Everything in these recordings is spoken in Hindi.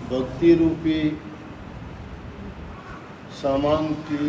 भक्ति रूपी सामान की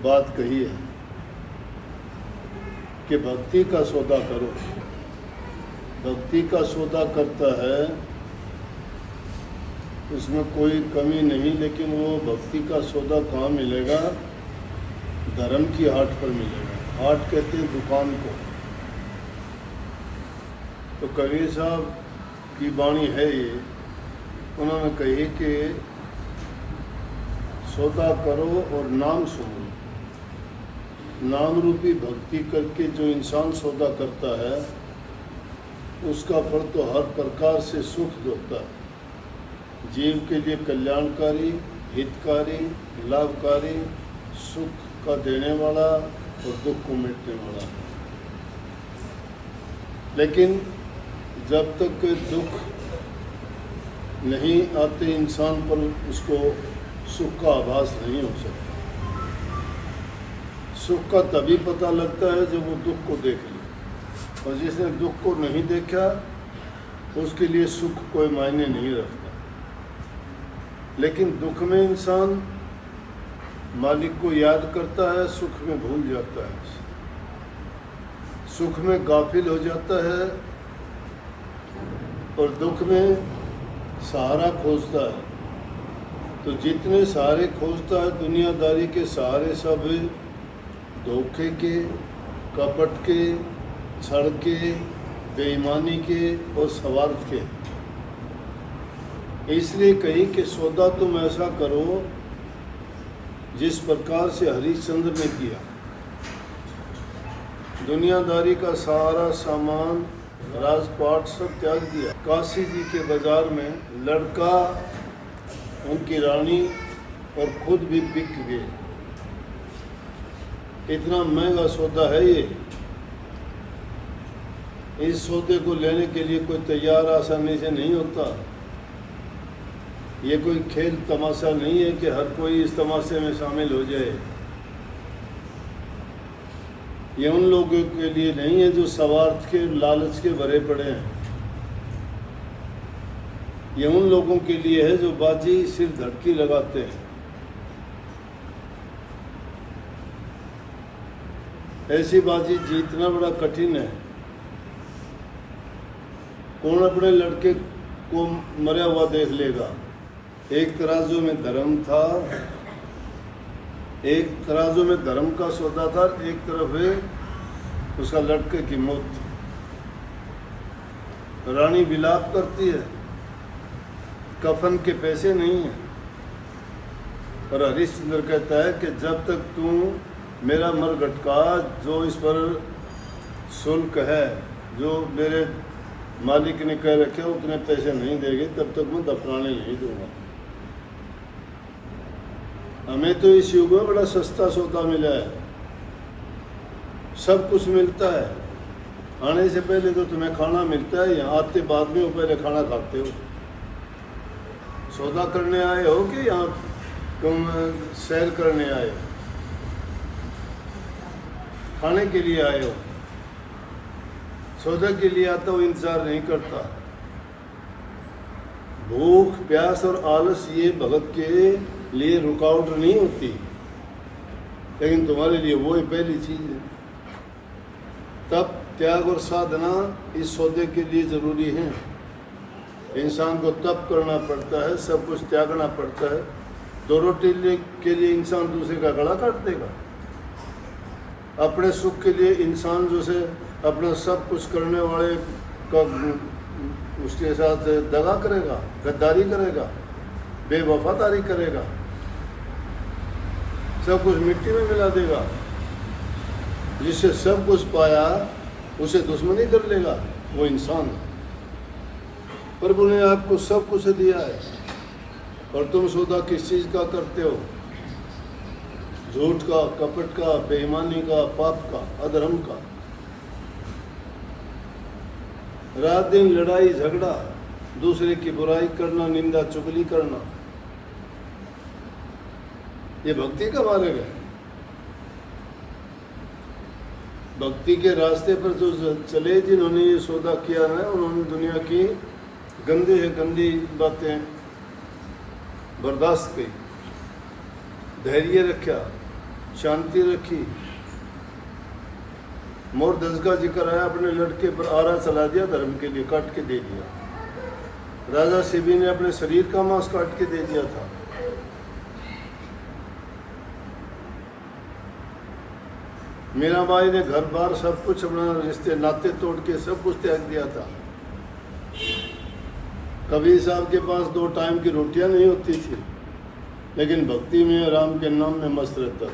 बात कही है कि भक्ति का सौदा करो। भक्ति का सौदा करता है, उसमें कोई कमी नहीं, लेकिन वो भक्ति का सौदा कहाँ मिलेगा? धर्म की हाट पर मिलेगा। हाट कहते हैं दुकान को। तो कबीर साहब की वाणी है ये, उन्होंने कही कि सौदा करो और नाम सुनो। नाम रूपी भक्ति करके जो इंसान सौदा करता है उसका फल तो हर प्रकार से सुख होता है, जीव के लिए कल्याणकारी, हितकारी, लाभकारी, सुख का देने वाला और दुख को मिटने वाला। लेकिन जब तक दुख नहीं आते इंसान पर, उसको सुख का आभास नहीं हो सकता। सुख का तभी पता लगता है जब वो दुख को देख ले, और जिसने दुख को नहीं देखा उसके लिए सुख कोई मायने नहीं रखता। लेकिन दुख में इंसान मालिक को याद करता है, सुख में भूल जाता है, सुख में गाफिल हो जाता है और दुख में सहारा खोजता है। तो जितने सहारे खोजता है दुनियादारी के सहारे, सब धोखे के, कपट के, छल के, बेईमानी के और स्वार्थ के। इसलिए कही कि सौदा तुम ऐसा करो जिस प्रकार से हरिश्चंद्र ने किया। दुनियादारी का सारा सामान, राजपाट सब त्याग दिया। काशी जी के बाजार में लड़का, उनकी रानी और खुद भी बिक गए। इतना महंगा सौदा है ये। इस सौदे को लेने के लिए कोई तैयार आसानी से नहीं होता। ये कोई खेल तमाशा नहीं है कि हर कोई इस तमाशे में शामिल हो जाए। ये उन लोगों के लिए नहीं है जो स्वार्थ के, लालच के भरे पड़े हैं। ये उन लोगों के लिए है जो बाजी सिर धड़की लगाते हैं। ऐसी बाजी जीतना बड़ा कठिन है। कौन अपने लड़के को मरा हुआ देख लेगा? एक तराजू में धर्म था, एक तराजू में धर्म का सौदा था, एक तरफ है उसका लड़के की मौत। रानी विलाप करती है, कफन के पैसे नहीं है। और हरिश्चंद्र कहता है कि जब तक तू मेरा मरघट का जो इस पर शुल्क है, जो मेरे मालिक ने कह रखे उतने पैसे नहीं देंगे, तब तक मैं दफनाने नहीं दूंगा। हमें तो इस युग में बड़ा सस्ता सौदा मिला है, सब कुछ मिलता है। आने से पहले तो तुम्हें खाना मिलता है, यहाँ आते बाद में वो पहले खाना खाते हो। सौदा करने आए हो कि यहाँ तुम सैर करने आए हो? खाने के लिए आए हो। सौदा के लिए आता हो, इंतजार नहीं करता। भूख, प्यास और आलस ये भगत के लिए रुकावट नहीं होती, लेकिन तुम्हारे लिए वो ही पहली चीज है। तब त्याग और साधना इस सौदे के लिए जरूरी है। इंसान को तप करना पड़ता है, सब कुछ त्यागना पड़ता है। 2 रोटी के लिए इंसान दूसरे का गला काट देगा। अपने सुख के लिए इंसान जो से अपना सब कुछ करने वाले का उसके साथ दगा करेगा, गद्दारी करेगा, बेवफादारी करेगा, सब कुछ मिट्टी में मिला देगा। जिससे सब कुछ पाया उसे दुश्मनी कर लेगा, वो इंसान है। प्रभु ने आपको सब कुछ दिया है और तुम सौदा किस चीज़ का करते हो? झूठ का, कपट का, बेईमानी का, पाप का, अधर्म का। रात दिन लड़ाई झगड़ा, दूसरे की बुराई करना, निंदा चुगली करना, ये भक्ति का मार्ग है। भक्ति के रास्ते पर जो चले, जिन्होंने ये सौदा किया है, उन्होंने दुनिया की गंदी बातें बर्दाश्त की, धैर्य रखा, शांति रखी। मोर दस का जिक्र आया, अपने लड़के पर आरा चला दिया, धर्म के लिए काट के दे दिया। राजा शिवी ने अपने शरीर का मांस काट के दे दिया था। मीराबाई ने घर बार सब कुछ, अपना रिश्ते नाते तोड़ के सब कुछ त्याग दिया था। कबीर साहब के पास 2 टाइम की रोटियां नहीं होती थी, लेकिन भक्ति में, राम के नाम में मस्त रहता था।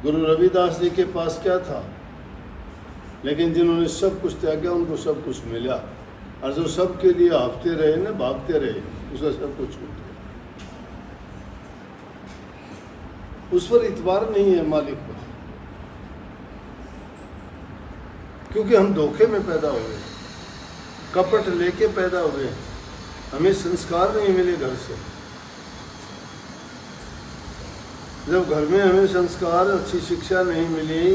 गुरु रविदास जी के पास क्या था, लेकिन जिन्होंने सब कुछ त्यागा उनको सब कुछ मिला, और जो सब के लिए हाफते रहे ना, भागते रहे, उसका सब कुछ छूट गया। उस पर इतबार नहीं है मालिक पर, क्योंकि हम धोखे में पैदा हुए, कपट लेके पैदा हुए, हमें संस्कार नहीं मिले घर से। जब घर में हमें संस्कार, अच्छी शिक्षा नहीं मिली,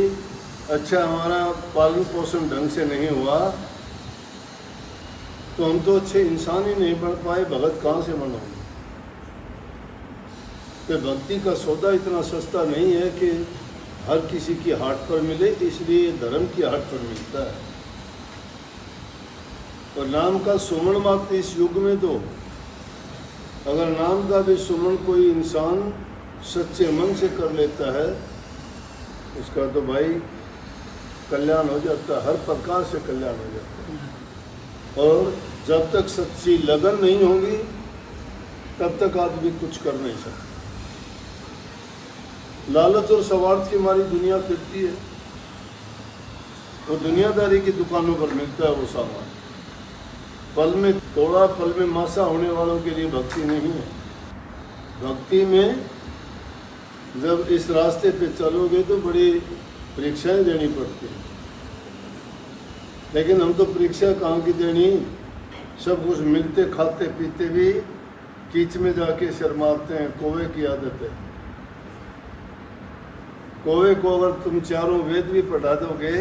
अच्छा हमारा पालन पोषण ढंग से नहीं हुआ, तो हम तो अच्छे इंसान ही नहीं बन पाए, भगत कहाँ से बनोगे। तो भक्ति का सौदा इतना सस्ता नहीं है कि हर किसी की हाट पर मिले, इसलिए धर्म की हाट पर मिलता है। और नाम का सुमन मात्र इस युग में तो, अगर नाम का भी सुमन कोई इंसान सच्चे मन से कर लेता है, उसका तो भाई कल्याण हो जाता है, हर प्रकार से कल्याण हो जाता है। और जब तक सच्ची लगन नहीं होगी, तब तक आदमी कुछ कर नहीं सकता। लालच और स्वार्थ की हमारी दुनिया फिरती है, वो दुनियादारी की दुकानों पर मिलता है वो सामान। पल में तोड़ा, पल में मासा होने वालों के लिए भक्ति नहीं है। भक्ति में जब इस रास्ते पे चलोगे तो बड़ी परीक्षाएं देनी पड़ती हैं, लेकिन हम तो परीक्षा कहाँ की देनी, सब कुछ मिलते खाते पीते भी कीच में जाके शर्माते हैं। कौवे की आदत है। कौवे को अगर तुम चारों वेद भी पढ़ा दोगे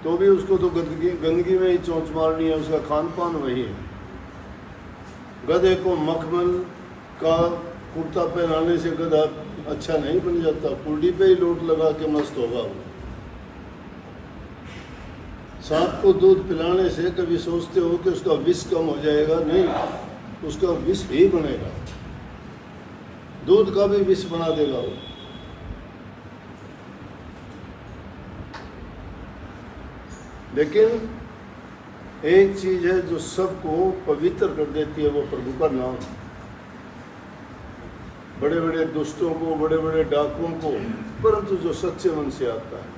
तो भी उसको तो गंदगी में ही चोंच मारनी है, उसका खान पान वही है। गधे को मखमल का कुर्ता पहनाने से गधा अच्छा नहीं बन जाता, कुर्डी पे ही लोट लगा के मस्त होगा वो। सांप को दूध पिलाने से कभी सोचते हो कि उसका विष कम हो जाएगा? नहीं, उसका विष ही बनेगा, दूध का भी विष बना देगा वो। लेकिन एक चीज है जो सबको पवित्र कर देती है, वो प्रभु का नाम। बड़े बड़े दुष्टों को, बड़े बड़े डाकुओं को, परंतु जो सच्चे मन से आता है,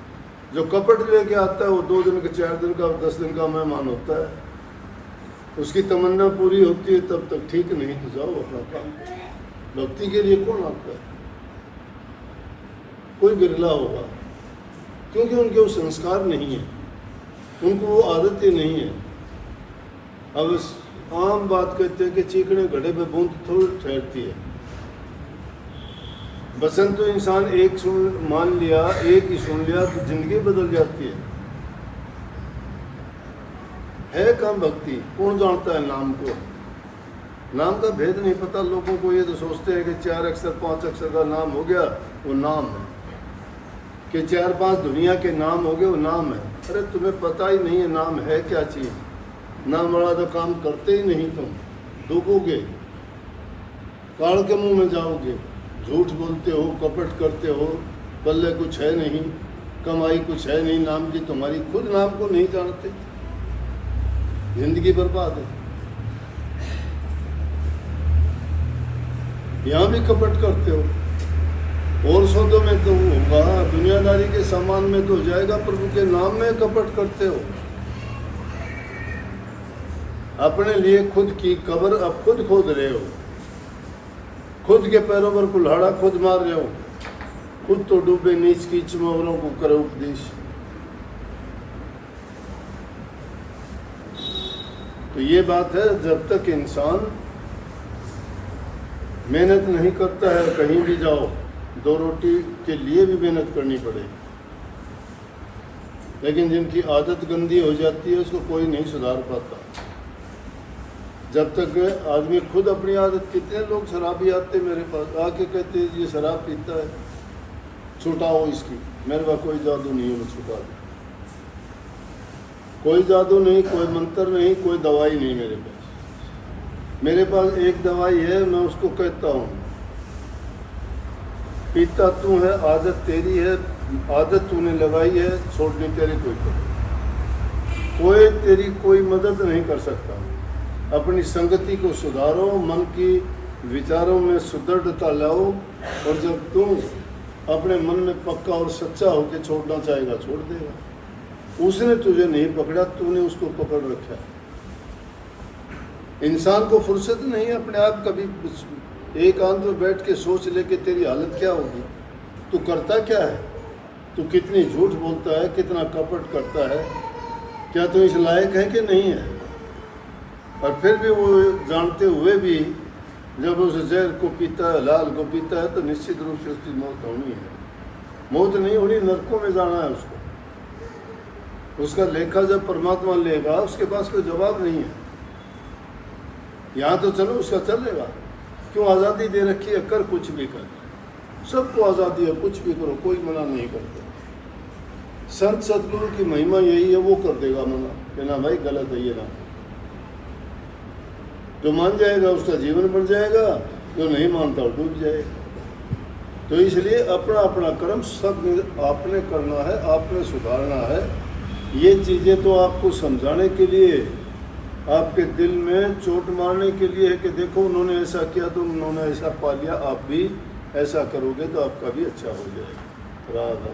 जो कपट लेके आता है, वो 2 दिन का, 4 दिन का, 10 दिन का मेहमान होता है। उसकी तमन्ना पूरी होती है, तब तक ठीक नहीं तो जाओ अपना काम। भक्ति के लिए कौन आता है? कोई बिरला होगा, क्योंकि उनके वो संस्कार नहीं है, उनको वो आदतें नहीं है। अब आम बात कहते हैं कि चीकने घड़े पे बूंद थोड़ी ठहरती है। बसंत तो इंसान एक मान लिया, एक ही सुन लिया तो जिंदगी बदल जाती है कम भक्ति। कौन जानता है नाम को? नाम का भेद नहीं पता लोगों को। ये तो सोचते हैं कि 4 अक्षर 5 अक्षर का नाम हो गया वो नाम है, कि 4-5 दुनिया के नाम हो गए वो नाम है। अरे तुम्हें पता ही नहीं है नाम है क्या चीज़। नाम वाला तो काम करते ही नहीं, तुम डूबोगे, काल के मुंह में जाओगे, झूठ बोलते हो, कपट करते हो, पल्ले कुछ है नहीं, कमाई कुछ है नहीं नाम की तुम्हारी, खुद नाम को नहीं जानते, जिंदगी बर्बाद है। यहाँ भी कपट करते हो, और सौदों में तो होगा, दुनियादारी के सामान में तो हो जाएगा, प्रभु के नाम में कपट करते हो। अपने लिए खुद की कब्र अब खुद खोद रहे हो, खुद के पैरों पर कुल्हाड़ा खुद मार रहे हो, खुद तो डूबे नीच कीच में, औरों को करे उपदेश। तो ये बात है, जब तक इंसान मेहनत नहीं करता है, कहीं भी जाओ 2 रोटी के लिए भी मेहनत करनी पड़ेगी। लेकिन जिनकी आदत गंदी हो जाती है उसको कोई नहीं सुधार पाता। जब तक आदमी खुद अपनी आदत, कितने लोग शराबी आते मेरे पास आके कहते हैं ये शराब पीता है, छुटाओ इसकी। मेरे पास कोई जादू नहीं है, मैं छुटा दूँ। कोई जादू नहीं, कोई मंत्र नहीं, कोई दवाई नहीं मेरे पास। मेरे पास एक दवाई है, मैं उसको कहता हूँ पीता तू है, आदत तेरी है, आदत तूने लगाई है, छोड़नी तेरी कोई तेरी कोई मदद नहीं कर सकता। अपनी संगति को सुधारो, मन की विचारों में सुदृढ़ता लाओ, और जब तुम अपने मन में पक्का और सच्चा होकर छोड़ना चाहेगा छोड़ देगा। उसने तुझे नहीं पकड़ा, तूने उसको पकड़ रखा। इंसान को फुर्सत नहीं है अपने आप कभी एकांत में बैठ के सोच ले कि तेरी हालत क्या होगी, तू करता क्या है, तू कितनी झूठ बोलता है, कितना कपट करता है, क्या तू इस लायक है कि नहीं है। और फिर भी वो जानते हुए भी जब उस जहर को पीता है, लाल को पीता है, तो निश्चित रूप से उसकी मौत होनी है। मौत नहीं होनी, नरकों में जाना है उसको। उसका लेखा जब परमात्मा लेगा, उसके पास कोई जवाब नहीं है। यहाँ तो चलो उसका चलेगा, क्यों आज़ादी दे रखी है, कर कुछ भी कर, सबको आज़ादी है, कुछ भी करो, कोई मना नहीं करता। संत सदगुरु की महिमा यही है, वो कर देगा मना कि ना भाई गलत है ये ना। जो मान जाएगा उसका जीवन बन जाएगा, जो नहीं मानता वो डूब जाएगा। तो इसलिए अपना अपना कर्म सब आपने करना है, आपने सुधारना है। ये चीज़ें तो आपको समझाने के लिए, आपके दिल में चोट मारने के लिए है कि देखो उन्होंने ऐसा किया तो उन्होंने ऐसा पा लिया, आप भी ऐसा करोगे तो आपका भी अच्छा हो जाएगा। राधा।